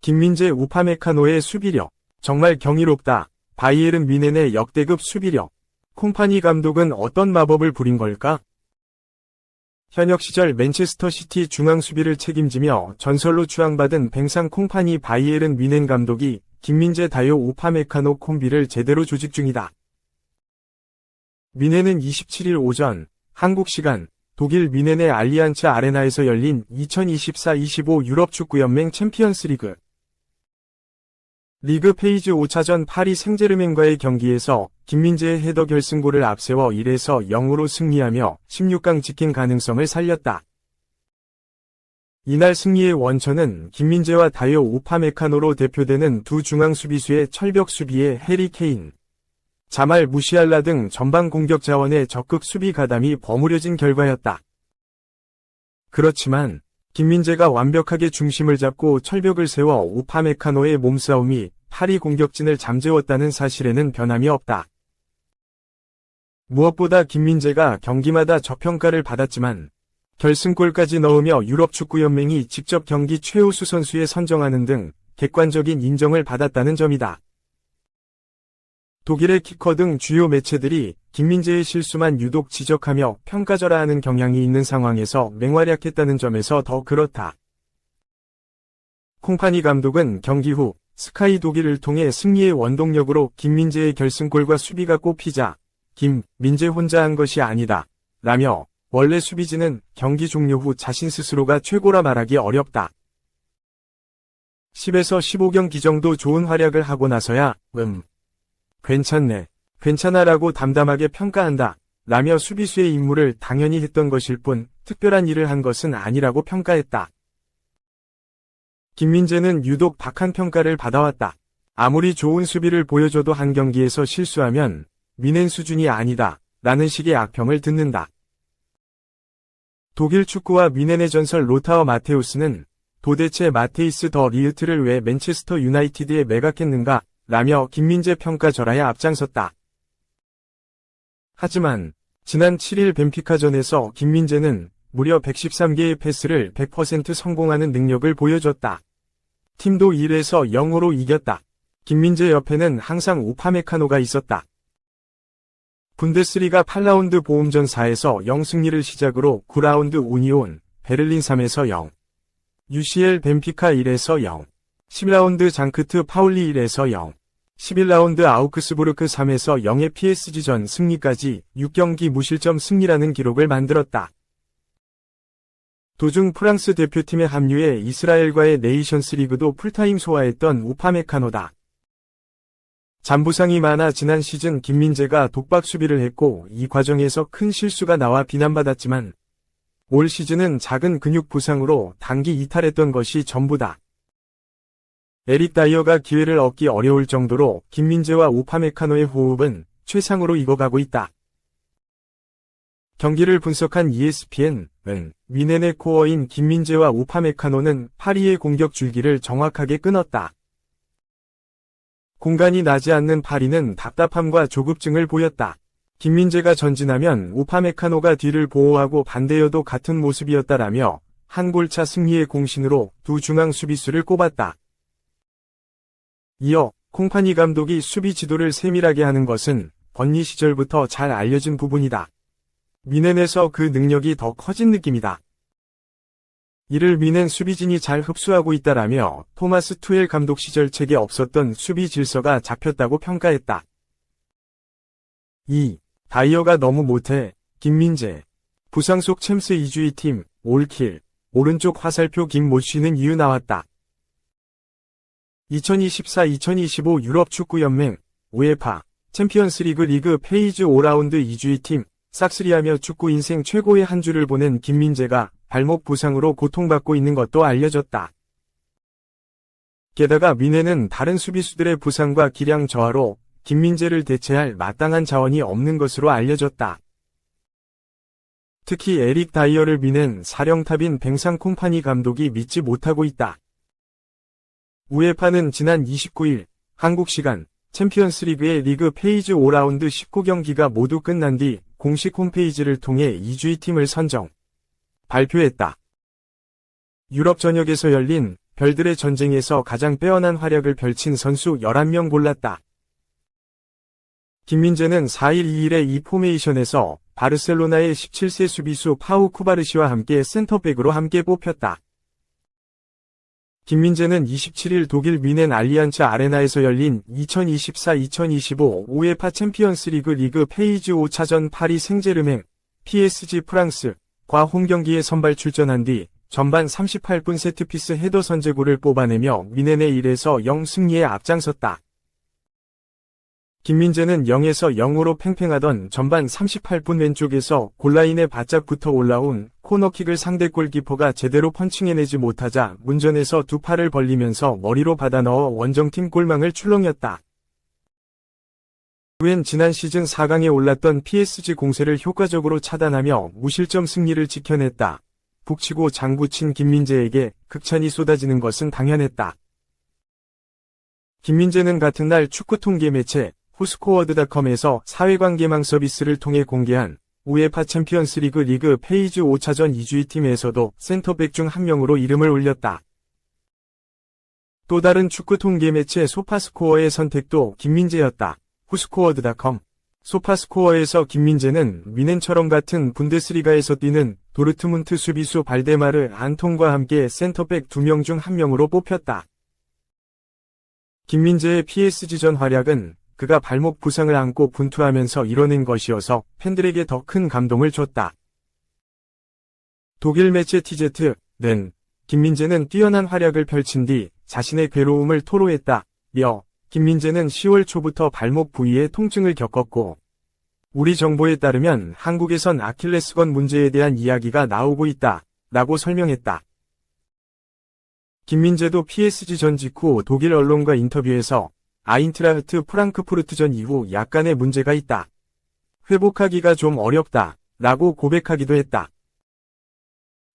김민재 우파메카노의 수비력. 정말 경이롭다. 바이에른 뮌헨의 역대급 수비력. 콤파니 감독은 어떤 마법을 부린 걸까? 현역 시절 맨체스터 시티 중앙 수비를 책임지며 전설로 추앙받은 뱅상 콤파니 바이에른 뮌헨 감독이 김민재 다요 우파메카노 콤비를 제대로 조직 중이다. 뮌헨은 27일 오전 한국 시간 독일 뮌헨의 알리안츠 아레나에서 열린 2024-25 유럽축구연맹 챔피언스리그 리그 페이지 5차전 파리 생제르맹과의 경기에서 김민재의 헤더 결승골을 앞세워 1에서 0으로 승리하며 16강 지킨 가능성을 살렸다. 이날 승리의 원천은 김민재와 다요 우파메카노로 대표되는 두 중앙 수비수의 철벽 수비에 해리 케인, 자말 무시알라 등 전방 공격 자원의 적극 수비 가담이 버무려진 결과였다. 그렇지만 김민재가 완벽하게 중심을 잡고 철벽을 세워 우파메카노의 몸싸움이 파리 공격진을 잠재웠다는 사실에는 변함이 없다. 무엇보다 김민재가 경기마다 저평가를 받았지만 결승골까지 넣으며 유럽축구연맹이 직접 경기 최우수 선수에 선정하는 등 객관적인 인정을 받았다는 점이다. 독일의 키커 등 주요 매체들이 김민재의 실수만 유독 지적하며 평가절하하는 경향이 있는 상황에서 맹활약했다는 점에서 더 그렇다. 콤파니 감독은 경기 후 스카이 독일을 통해 승리의 원동력으로 김민재의 결승골과 수비가 꼽히자 김민재 혼자 한 것이 아니다 라며 원래 수비진은 경기 종료 후 자신 스스로가 최고라 말하기 어렵다. 10에서 15경기 정도 좋은 활약을 하고 나서야 괜찮네, 괜찮아라고 담담하게 평가한다 라며 수비수의 임무를 당연히 했던 것일 뿐 특별한 일을 한 것은 아니라고 평가했다. 김민재는 유독 박한 평가를 받아왔다. 아무리 좋은 수비를 보여줘도 한 경기에서 실수하면 뮌헨 수준이 아니다 라는 식의 악평을 듣는다. 독일 축구와 뮌헨의 전설 로타어 마테우스는 도대체 마테이스 더 리흐트를 왜 맨체스터 유나이티드에 매각했는가 라며 김민재 평가절하에 앞장섰다. 하지만 지난 7일 벤피카전에서 김민재는 무려 113개의 패스를 100% 성공하는 능력을 보여줬다. 팀도 1에서 0으로 이겼다. 김민재 옆에는 항상 우파메카노가 있었다. 분데스리가 8라운드 보험전 4에서 0 승리를 시작으로 9라운드 우니온, 베를린 3에서 0, UCL 벤피카 1에서 0, 10라운드 장크트 파울리 1에서 0, 11라운드 아우크스부르크 3에서 0의 PSG전 승리까지 6경기 무실점 승리라는 기록을 만들었다. 도중 프랑스 대표팀에 합류해 이스라엘과의 네이션스 리그도 풀타임 소화했던 우파메카노다. 잠부상이 많아 지난 시즌 김민재가 독박 수비를 했고 이 과정에서 큰 실수가 나와 비난받았지만 올 시즌은 작은 근육 부상으로 단기 이탈했던 것이 전부다. 에릭 다이어가 기회를 얻기 어려울 정도로 김민재와 우파메카노의 호흡은 최상으로 익어가고 있다. 경기를 분석한 ESPN은 뮌헨의 코어인 김민재와 우파메카노는 파리의 공격 줄기를 정확하게 끊었다. 공간이 나지 않는 파리는 답답함과 조급증을 보였다. 김민재가 전진하면 우파메카노가 뒤를 보호하고 반대여도 같은 모습이었다라며 한 골차 승리의 공신으로 두 중앙 수비수를 꼽았다. 이어 콤파니 감독이 수비 지도를 세밀하게 하는 것은 번니 시절부터 잘 알려진 부분이다. 뮌헨에서 그 능력이 더 커진 느낌이다. 이를 뮌헨 수비진이 잘 흡수하고 있다라며 토마스 투엘 감독 시절 책에 없었던 수비 질서가 잡혔다고 평가했다. 2. 다이어가 너무 못해. 김민재. 부상 속 챔스 2주의 팀, 올킬. 오른쪽 화살표 김 못 쉬는 이유 나왔다. 2024-2025 유럽축구연맹, 우에파, 챔피언스리그 리그 페이즈 5라운드 2주의 팀, 싹쓸이하며 축구 인생 최고의 한 주를 보낸 김민재가 발목 부상으로 고통받고 있는 것도 알려졌다. 게다가 뮌헨은 다른 수비수들의 부상과 기량 저하로 김민재를 대체할 마땅한 자원이 없는 것으로 알려졌다. 특히 에릭 다이어를 뮌헨 사령탑인 뱅상 콤파니 감독이 믿지 못하고 있다. 우에파는 지난 29일 한국 시간 챔피언스리그의 리그 페이즈 5라운드 19경기가 모두 끝난 뒤 공식 홈페이지를 통해 2주의 팀을 선정, 발표했다. 유럽 전역에서 열린 별들의 전쟁에서 가장 빼어난 활약을 펼친 선수 11명 골랐다. 김민재는 4-1-2-1의 이 포메이션에서 바르셀로나의 17세 수비수 파우 쿠바르시와 함께 센터백으로 함께 뽑혔다. 김민재는 27일 독일 뮌헨 알리안츠 아레나에서 열린 2024-2025 우에파 챔피언스 리그 페이지 5차전 파리 생제르맹, PSG 프랑스과 홈경기에 선발 출전한 뒤 전반 38분 세트피스 헤더 선제골을 뽑아내며 뮌헨의 1-0 승리에 앞장섰다. 김민재는 0에서 0으로 팽팽하던 전반 38분 왼쪽에서 골라인에 바짝 붙어 올라온 코너킥을 상대 골키퍼가 제대로 펀칭해내지 못하자 문전에서 두 팔을 벌리면서 머리로 받아 넣어 원정팀 골망을 출렁였다. 이후엔 지난 시즌 4강에 올랐던 PSG 공세를 효과적으로 차단하며 무실점 승리를 지켜냈다. 북치고 장구친 김민재에게 극찬이 쏟아지는 것은 당연했다. 김민재는 같은 날 축구 통계 매체 후스코어드닷컴에서 사회관계망 서비스를 통해 공개한 우에파 챔피언스 리그 페이지 5차전 2주의 팀에서도 센터백 중 한 명으로 이름을 올렸다. 또 다른 축구 통계 매체 소파스코어의 선택도 김민재였다. 후스코어드닷컴 소파스코어에서 김민재는 뮌헨처럼 같은 분데스리가에서 뛰는 도르트문트 수비수 발데마르 안통과 함께 센터백 2명 중 1명으로 뽑혔다. 김민재의 PSG전 활약은 그가 발목 부상을 안고 분투하면서 이뤄낸 것이어서 팬들에게 더 큰 감동을 줬다. 독일 매체 TZ는 김민재는 뛰어난 활약을 펼친 뒤 자신의 괴로움을 토로했다. 김민재는 10월 초부터 발목 부위에 통증을 겪었고 우리 정보에 따르면 한국에선 아킬레스건 문제에 대한 이야기가 나오고 있다. 라고 설명했다. 김민재도 PSG전 직후 독일 언론과 인터뷰에서 아인트라흐트 프랑크푸르트전 이후 약간의 문제가 있다. 회복하기가 좀 어렵다. 라고 고백하기도 했다.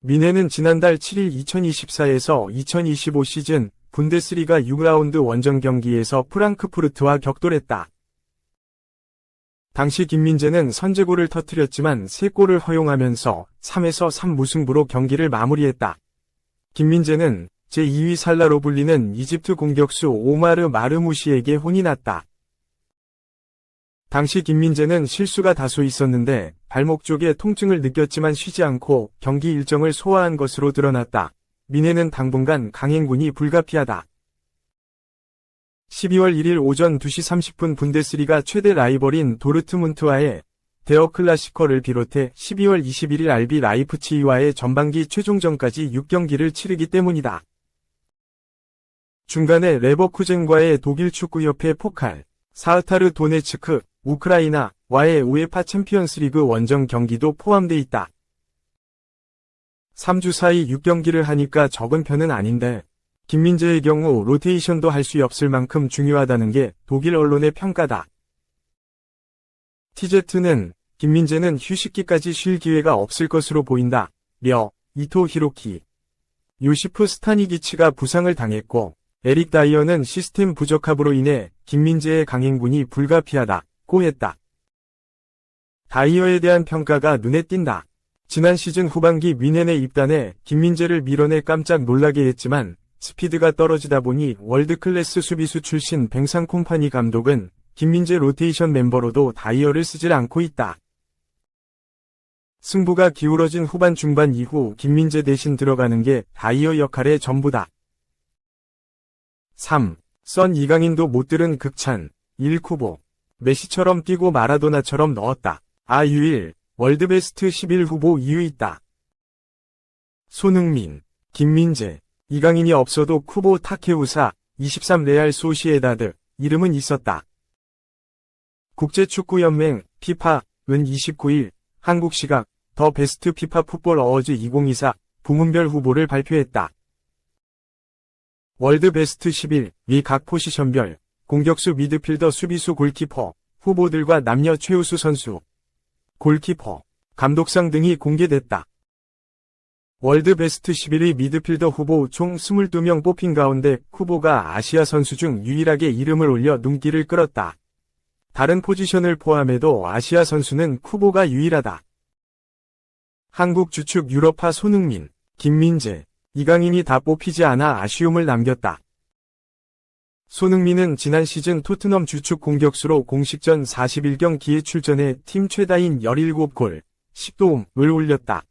뮌헨은 지난달 7일 2024에서 2025 시즌 분데스리가 6라운드 원정 경기에서 프랑크푸르트와 격돌했다. 당시 김민재는 선제골을 터뜨렸지만 3골을 허용하면서 3에서 3 무승부로 경기를 마무리했다. 김민재는 제2위 살라로 불리는 이집트 공격수 오마르 마르무시에게 혼이 났다. 당시 김민재는 실수가 다소 있었는데 발목 쪽에 통증을 느꼈지만 쉬지 않고 경기 일정을 소화한 것으로 드러났다. 뮌헨은 당분간 강행군이 불가피하다. 12월 1일 오전 2시 30분 분데스리가 최대 라이벌인 도르트문트와의 데어 클라시커를 비롯해 12월 21일 RB 라이프치히와의 전반기 최종전까지 6경기를 치르기 때문이다. 중간에 레버쿠젠과의 독일 축구협회 포칼, 사흐타르 도네츠크, 우크라이나와의 우에파 챔피언스 리그 원정 경기도 포함돼 있다. 3주 사이 6경기를 하니까 적은 편은 아닌데 김민재의 경우 로테이션도 할 수 없을 만큼 중요하다는 게 독일 언론의 평가다. TZ는 김민재는 휴식기까지 쉴 기회가 없을 것으로 보인다. 이토 히로키, 요시프 스타니기치가 부상을 당했고 에릭 다이어는 시스템 부적합으로 인해 김민재의 강행군이 불가피하다고 했다. 다이어에 대한 평가가 눈에 띈다. 지난 시즌 후반기 뮌헨에 입단해 김민재를 밀어내 깜짝 놀라게 했지만 스피드가 떨어지다 보니 월드클래스 수비수 출신 뱅상콤파니 감독은 김민재 로테이션 멤버로도 다이어를 쓰질 않고 있다. 승부가 기울어진 후반 중반 이후 김민재 대신 들어가는 게 다이어 역할의 전부다. 3. 선 이강인도 못 들은 극찬. 1. 쿠보. 메시처럼 뛰고 마라도나처럼 넣었다. 유일. 월드베스트 11 후보 이유 있다. 손흥민, 김민재, 이강인이 없어도 쿠보 타케우사, 23 레알 소시에다드, 이름은 있었다. 국제축구연맹, 피파는 29일, 한국 시각, 더 베스트 피파 풋볼 어워즈 2024 부문별 후보를 발표했다. 월드 베스트 11위 각 포지션별, 공격수 미드필더 수비수 골키퍼, 후보들과 남녀 최우수 선수, 골키퍼, 감독상 등이 공개됐다. 월드 베스트 11위 미드필더 후보 총 22명 뽑힌 가운데 쿠보가 아시아 선수 중 유일하게 이름을 올려 눈길을 끌었다. 다른 포지션을 포함해도 아시아 선수는 쿠보가 유일하다. 한국 주축 유럽파 손흥민, 김민재, 이강인이 다 뽑히지 않아 아쉬움을 남겼다. 손흥민은 지난 시즌 토트넘 주축 공격수로 공식전 41경기에 출전해 팀 최다인 17골, 10도움을 올렸다.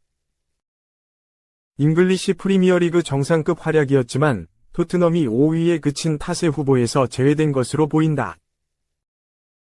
잉글리시 프리미어리그 정상급 활약이었지만 토트넘이 5위에 그친 탓에 후보에서 제외된 것으로 보인다.